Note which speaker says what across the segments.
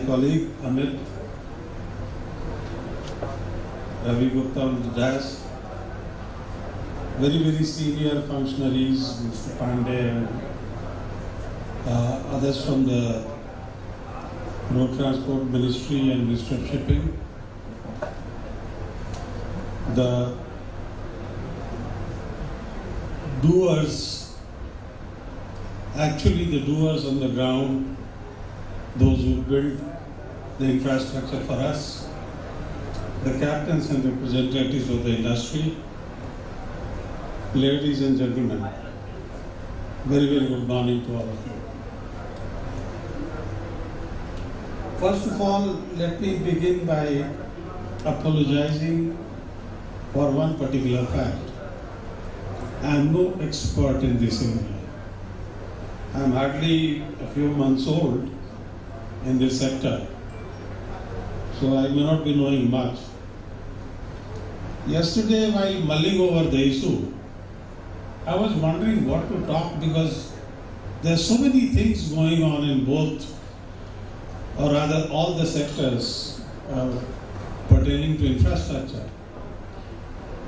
Speaker 1: colleague Amit, Ravi Gupta on the dais, very senior functionaries, Mr. Pandey and others from the Road Transport Ministry and Ministry of Shipping, the doers, actually the doers on the ground, those who build the infrastructure for us, the captains and representatives of the industry, ladies and gentlemen, very good morning to all of you. First of all, let me begin by apologizing for one particular fact. I am no expert in this area. I am hardly a few months old in this sector, so I may not be knowing much. Yesterday, while mulling over the issue, I was wondering what to talk because there are so many things going on in both, or rather all the sectors pertaining to infrastructure,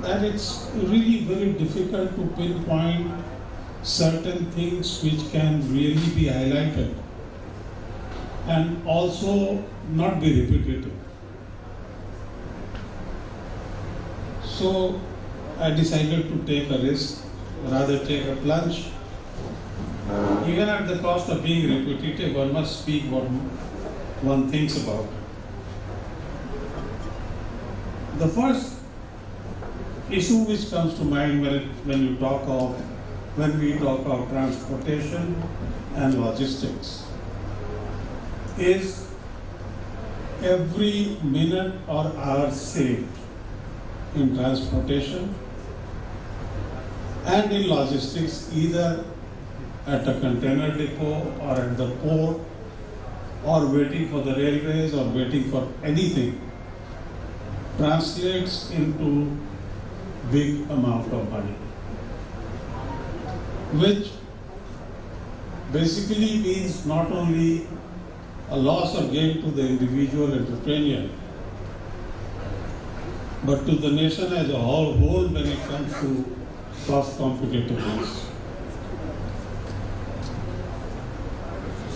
Speaker 1: that it's really very difficult to pinpoint certain things which can really be highlighted and also not be repetitive. So I decided to take a risk, rather take a plunge. Even at the cost of being repetitive, one must speak what one thinks about it. The first issue which comes to mind when we talk of transportation and logistics is every minute or hour saved in transportation and in logistics, either at a container depot or at the port or waiting for the railways or waiting for anything, translates into big amount of money, which basically means not only a loss or gain to the individual entrepreneur, but to the nation as a whole when it comes to cost competitiveness.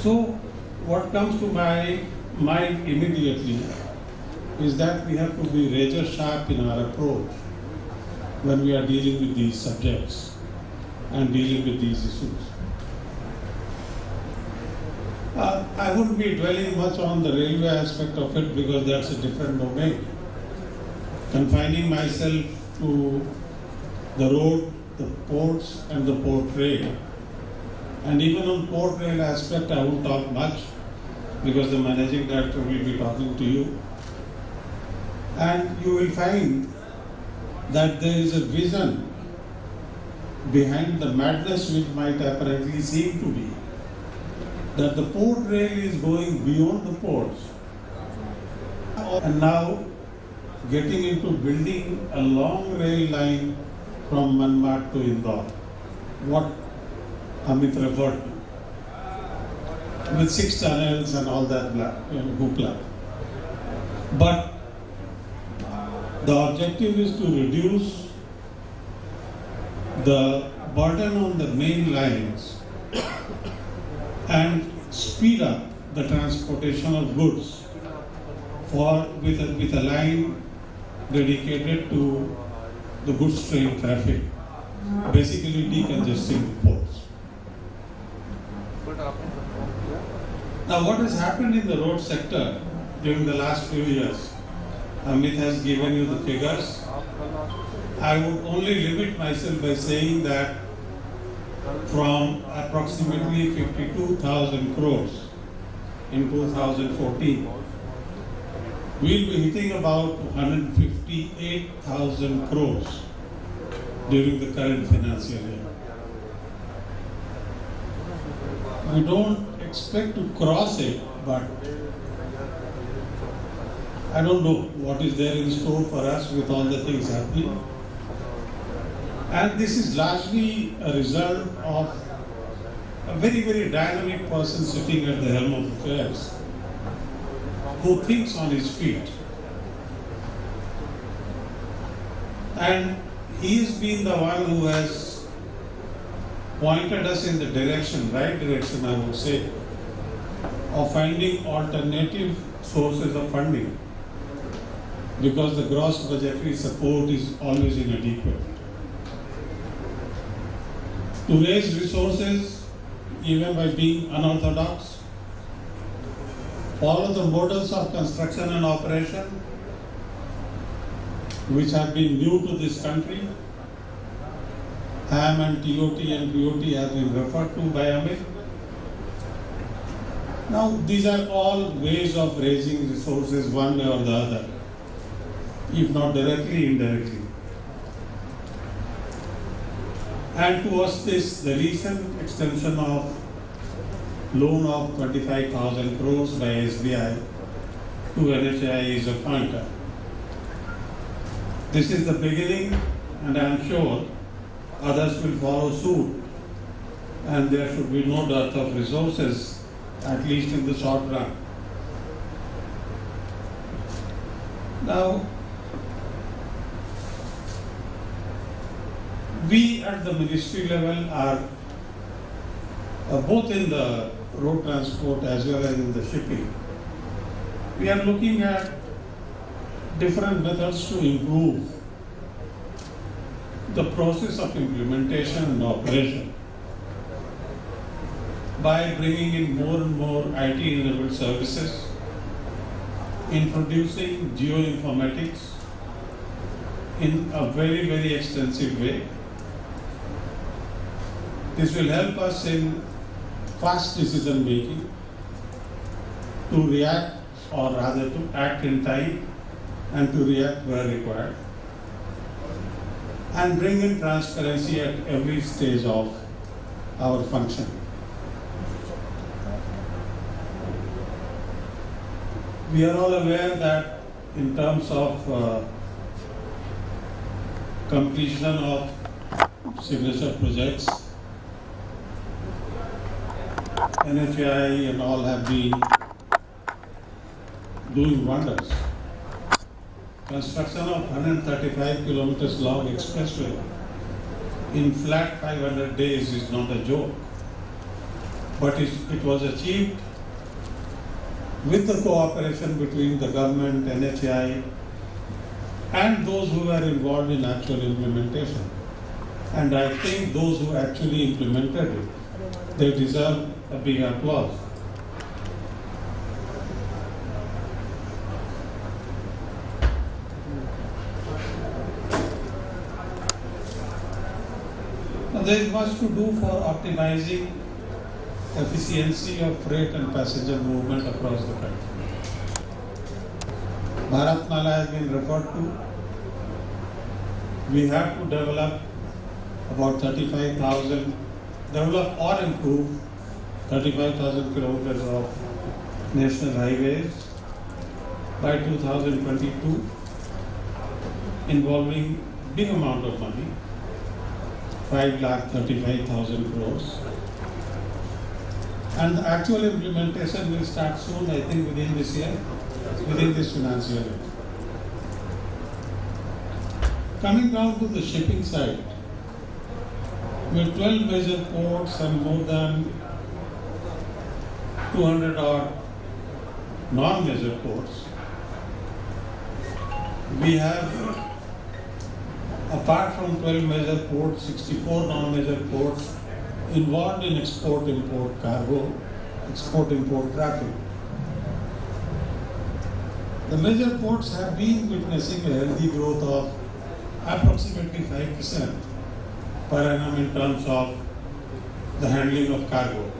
Speaker 1: So what comes to my mind immediately is that we have to be razor sharp in our approach when we are dealing with these subjects and dealing with these issues. I wouldn't be dwelling much on the railway aspect of it because that's a different domain. Confining myself to the road, the ports and the port rail. And even on port rail aspect I won't talk much because the managing director will be talking to you. And you will find that there is a vision behind the madness which might apparently seem to be, that the port rail is going beyond the ports and now getting into building a long rail line from Manmad to Indore, what Amit referred to, with 6 tunnels and all that hoopla. But the objective is to reduce the burden on the main lines and speed up the transportation of goods with a line dedicated to the goods train traffic, basically decongesting the ports. Now what has happened in the road sector during the last few years? Amit has given you the figures. I would only limit myself by saying that from approximately 52,000 crores in 2014, we'll be hitting about 158,000 crores during the current financial year. We don't expect to cross it, but I don't know what is there in store for us with all the things happening. And this is largely a result of a very dynamic person sitting at the helm of affairs. who thinks on his feet. And he's been the one who has pointed us in the direction, right direction I would say, of finding alternative sources of funding, because the gross budgetary support is always inadequate. To raise resources, even by being unorthodox, follow the models of construction and operation which have been new to this country. HAM and TOT and BOT have been referred to by Amit. Now, these are all ways of raising resources one way or the other, if not directly, indirectly. And towards this, the recent extension of loan of 25,000 crores by SBI to NHAI is a pointer. This is the beginning, and I am sure others will follow suit, and there should be no dearth of resources, at least in the short run. Now, we at the ministry level are both in the road transport as well as in the shipping. We are looking at different methods to improve the process of implementation and operation by bringing in more and more IT-enabled services, introducing geoinformatics in a very, very extensive way. This will help us in fast decision making, to react, or rather to act in time and to react where required, and bring in transparency at every stage of our function. We are all aware that in terms of completion of signature projects, NHAI and all have been doing wonders. Construction of 135 kilometers long expressway in flat 500 days is not a joke, but it was achieved with the cooperation between the government, NHAI, and those who were involved in actual implementation. And I think those who actually implemented it, they deserve a big applause. Now, there is much to do for optimizing efficiency of freight and passenger movement across the country. Bharatmala has been referred to. We have to develop about 35,000, develop or improve 35,000 kilometers of national highways by 2022, involving big amount of money, 5,35,000 crores. And the actual implementation will start soon, I think within this year, within this financial year. Coming down to the shipping side, with 12 major ports and more than 200 odd non-major ports, we have, apart from 12 major ports, 64 non-major ports involved in export-import cargo, export-import traffic. The major ports have been witnessing a healthy growth of approximately 5% per annum in terms of the handling of cargo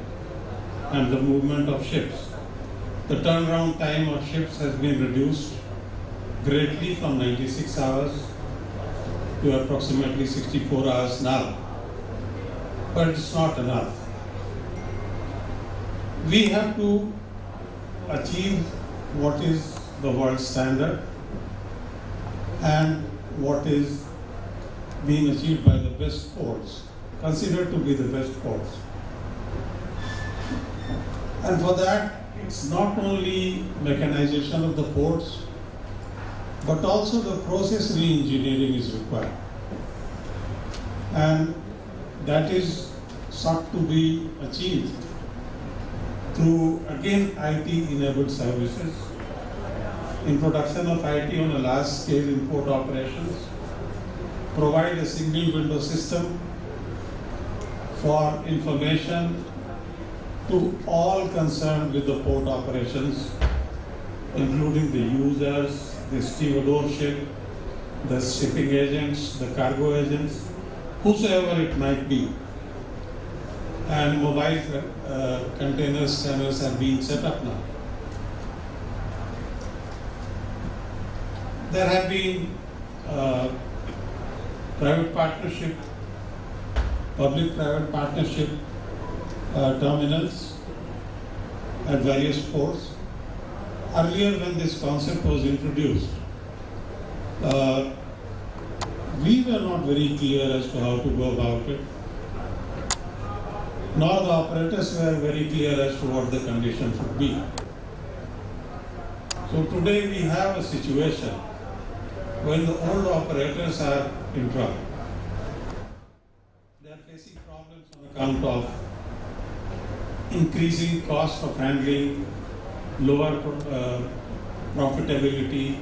Speaker 1: and the movement of ships. The turnaround time of ships has been reduced greatly from 96 hours to approximately 64 hours now. But it's not enough. We have to achieve what is the world standard and what is being achieved by the best ports, considered to be the best ports. And for that, it's not only mechanization of the ports, but also the process re-engineering is required. And that is sought to be achieved through, again, IT-enabled services, introduction of IT on a large-scale import operations, provide a single window system for information to all concerned with the port operations, including the users, the stevedorship, the shipping agents, the cargo agents, whosoever it might be. And mobile container scanners are being set up now. There have been private partnership, public-private partnership terminals at various ports. Earlier, when this concept was introduced, we were not very clear as to how to go about it, nor the operators were very clear as to what the conditions would be. So today we have a situation when the old operators are in trouble. They are facing problems on account of increasing cost of handling, lower profitability,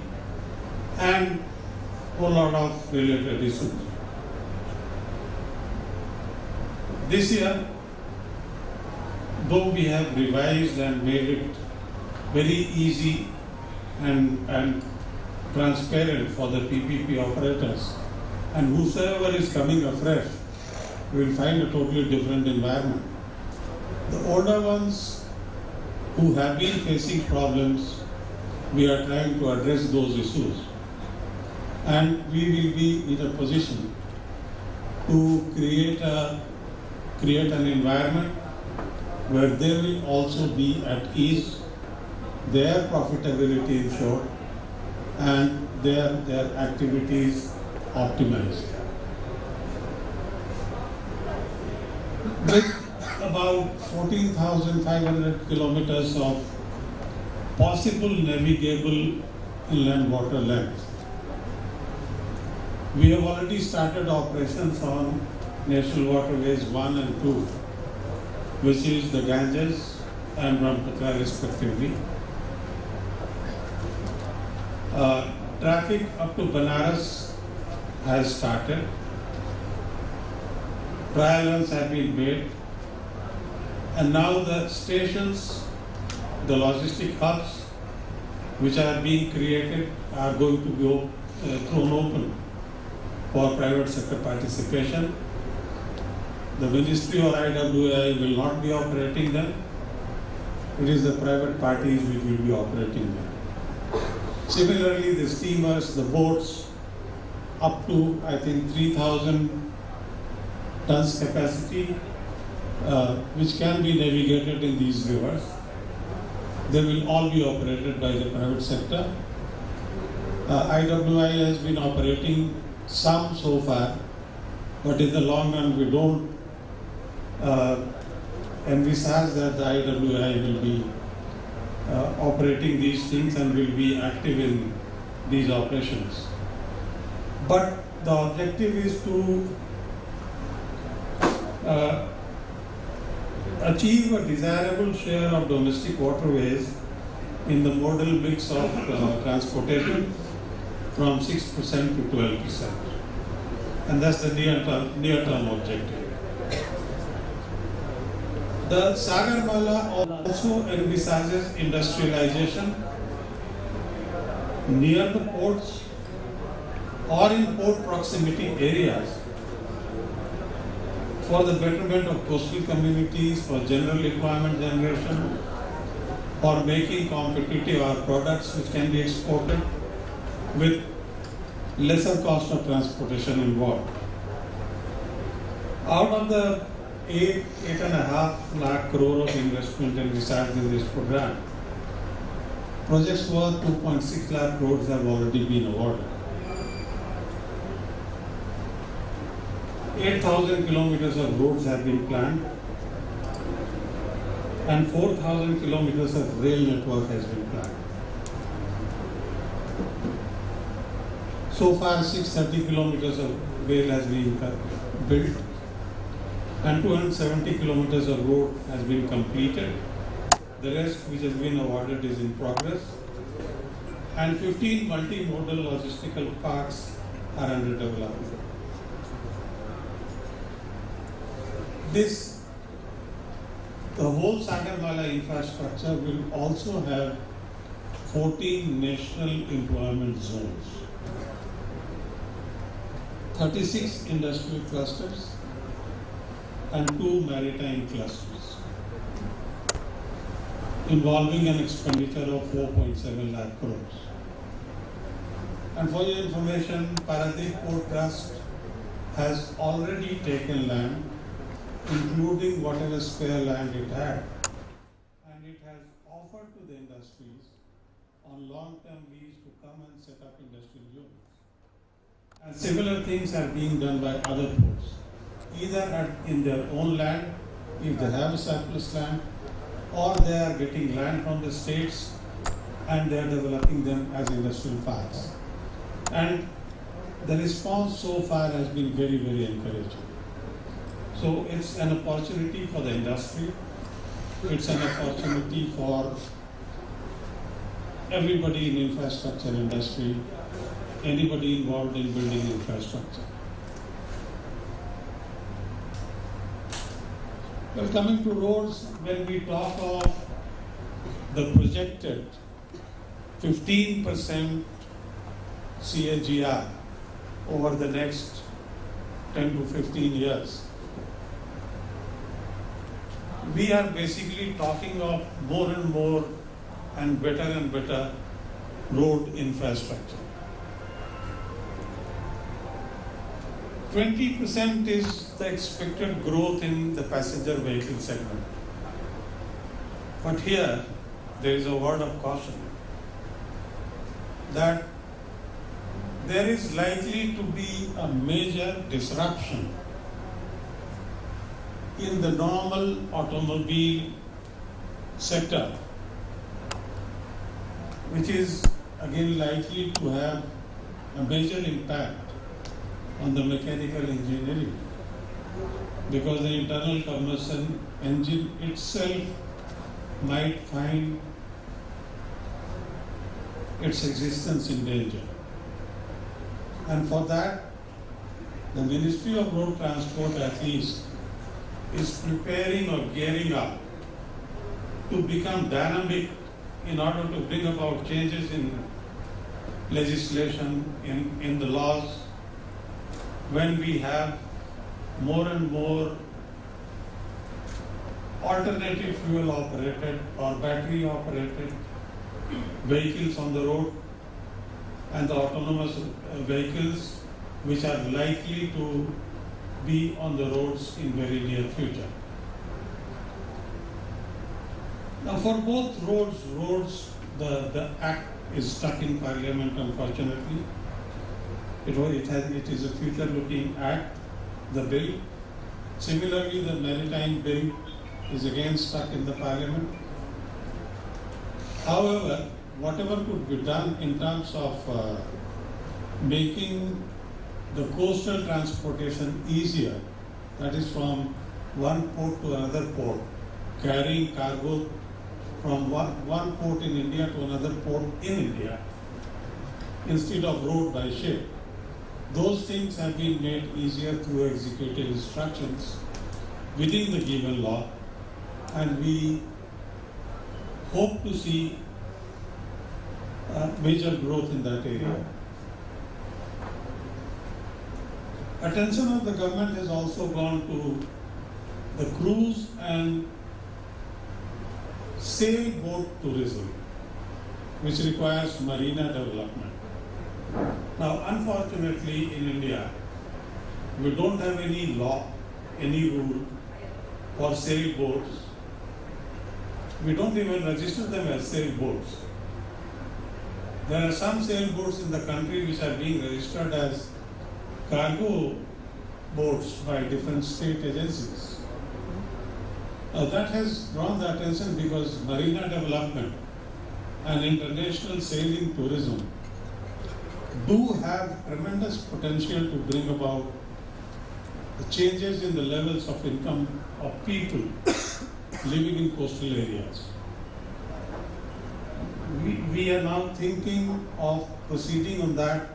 Speaker 1: and a whole lot of related issues. This year, though we have revised and made it very easy and transparent for the PPP operators, and whosoever is coming afresh will find a totally different environment. The older ones who have been facing problems, we are trying to address those issues. And we will be in a position to create an environment where they will also be at ease, their profitability ensured, and their activities optimized. With about 14,500 kilometers of possible navigable inland water length, we have already started operations on National Waterways 1 and 2, which is the Ganges and Brahmaputra respectively. Traffic up to Banaras has started. Trial runs have been made. And now the stations, the logistic hubs, which are being created, are going to be thrown open for private sector participation. The Ministry or IWI will not be operating them. It is the private parties which will be operating them. Similarly, the steamers, the boats, up to, I think, 3,000 tons capacity, which can be navigated in these rivers, they will all be operated by the private sector. IWI has been operating some so far, but in the long run we don't envisage that the IWI will be operating these things and will be active in these operations. But the objective is to achieve a desirable share of domestic waterways in the modal mix of transportation from 6% to 12%. And that's the near-term objective. The Sagarmala also envisages industrialization near the ports or in port proximity areas for the betterment of coastal communities, for general employment generation, for making competitive our products which can be exported with lesser cost of transportation involved. Out of the 8.5 lakh crore of investment envisaged in this program, projects worth 2.6 lakh crores have already been awarded. 8,000 kilometers of roads have been planned. and 4,000 kilometers of rail network has been planned. So far, 630 kilometers of rail has been built, and 270 kilometers of road has been completed. The rest, which has been awarded, is in progress, and 15 multimodal logistical parks are under development. The whole Sagarmala infrastructure will also have 14 national employment zones, 36 industrial clusters, and 2 maritime clusters, involving an expenditure of 4.7 lakh crores. And for your information, Paradip Port Trust has already taken land, including whatever spare land it had, and it has offered to the industries on long-term lease to come and set up industrial units. And similar things are being done by other ports, either in their own land, if they have a surplus land, or they are getting land from the states and they are developing them as industrial parks. And the response so far has been very, very encouraging. So it's an opportunity for the industry, it's an opportunity for everybody in infrastructure industry, anybody involved in building infrastructure. Well, coming to roads, when we talk of the projected 15% CAGR over the next 10 to 15 years, we are basically talking of more and more and better road infrastructure. 20% is the expected growth in the passenger vehicle segment. But here, there is a word of caution that there is likely to be a major disruption in the normal automobile sector, which is again likely to have a major impact on the mechanical engineering, because the internal combustion engine itself might find its existence in danger. And for that, the Ministry of Road Transport at least is preparing or gearing up to become dynamic in order to bring about changes in legislation, in the laws, when we have more and more alternative fuel operated or battery operated vehicles on the road, and the autonomous vehicles which are likely to be on the roads in very near future. Now for both roads, the act is stuck in Parliament, unfortunately. It is a future-looking act, the bill. Similarly, the maritime bill is again stuck in the Parliament. However, whatever could be done in terms of making the coastal transportation easier, that is from one port to another port, carrying cargo from one port in India to another port in India, instead of road by ship. Those things have been made easier through executive instructions within the given law, and we hope to see major growth in that area. Attention of the government has also gone to the cruise and sailboat tourism, which requires marina development. Now, unfortunately, in India, we don't have any law, any rule for sailboats. We don't even register them as sailboats. There are some sailboats in the country which are being registered as cargo boats by different state agencies. That has drawn the attention because marina development and international sailing tourism do have tremendous potential to bring about the changes in the levels of income of people living in coastal areas. We are now thinking of proceeding on that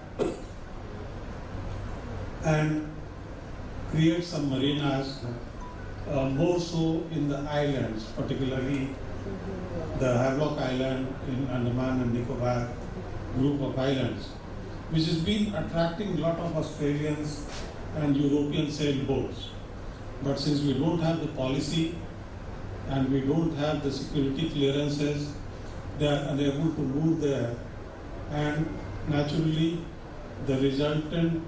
Speaker 1: and create some marinas, more so in the islands, particularly the Havelock Island in Andaman and Nicobar group of islands, which has been attracting a lot of Australians and European sailboats. But since we don't have the policy and we don't have the security clearances, they are unable to move there, and naturally the resultant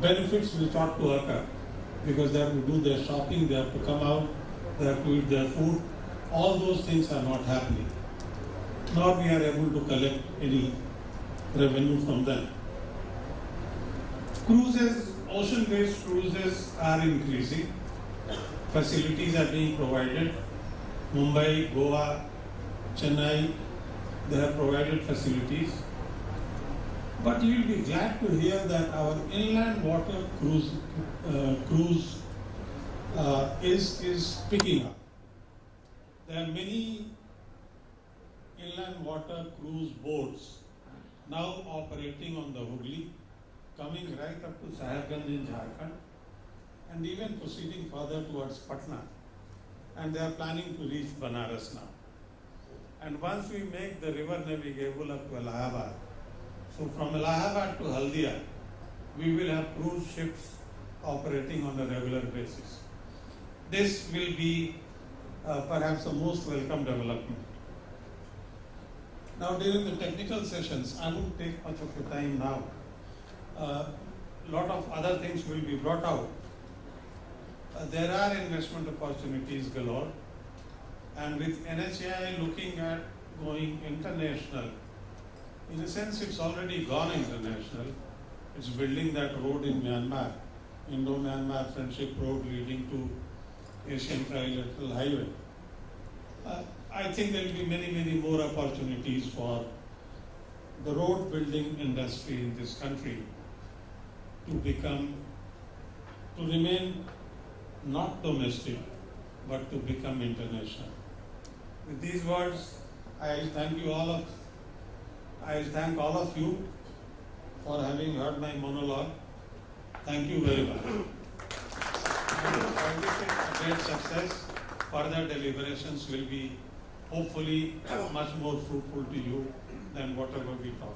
Speaker 1: benefits which ought to occur, because they have to do their shopping, they have to come out, they have to eat their food, all those things are not happening, nor we are able to collect any revenue from them. Cruises, ocean-based cruises are increasing, facilities are being provided. Mumbai, Goa, Chennai, they have provided facilities. But you will be glad to hear that our inland water cruise is picking up. There are many inland water cruise boats now operating on the Hooghly, coming right up to Saharganj in Jharkhand, and even proceeding further towards Patna. And they are planning to reach Banaras now. And once we make the river navigable up to Allahabad, so from Allahabad to Haldia, we will have cruise ships operating on a regular basis. This will be perhaps the most welcome development. Now, during the technical sessions, I won't take much of your time now. A lot of other things will be brought out. There are investment opportunities galore, and with NHAI looking at going international, in a sense it's already gone international. It's building that road in Myanmar, Indo-Myanmar Friendship Road leading to Asian Trilateral Highway. I think there will be many, many more opportunities for the road building industry in this country to remain not domestic, but to become international. With these words, I thank all of you for having heard my monologue. Thank you very much. I wish it a great success. Further deliberations will be hopefully much more fruitful to you than whatever we talk.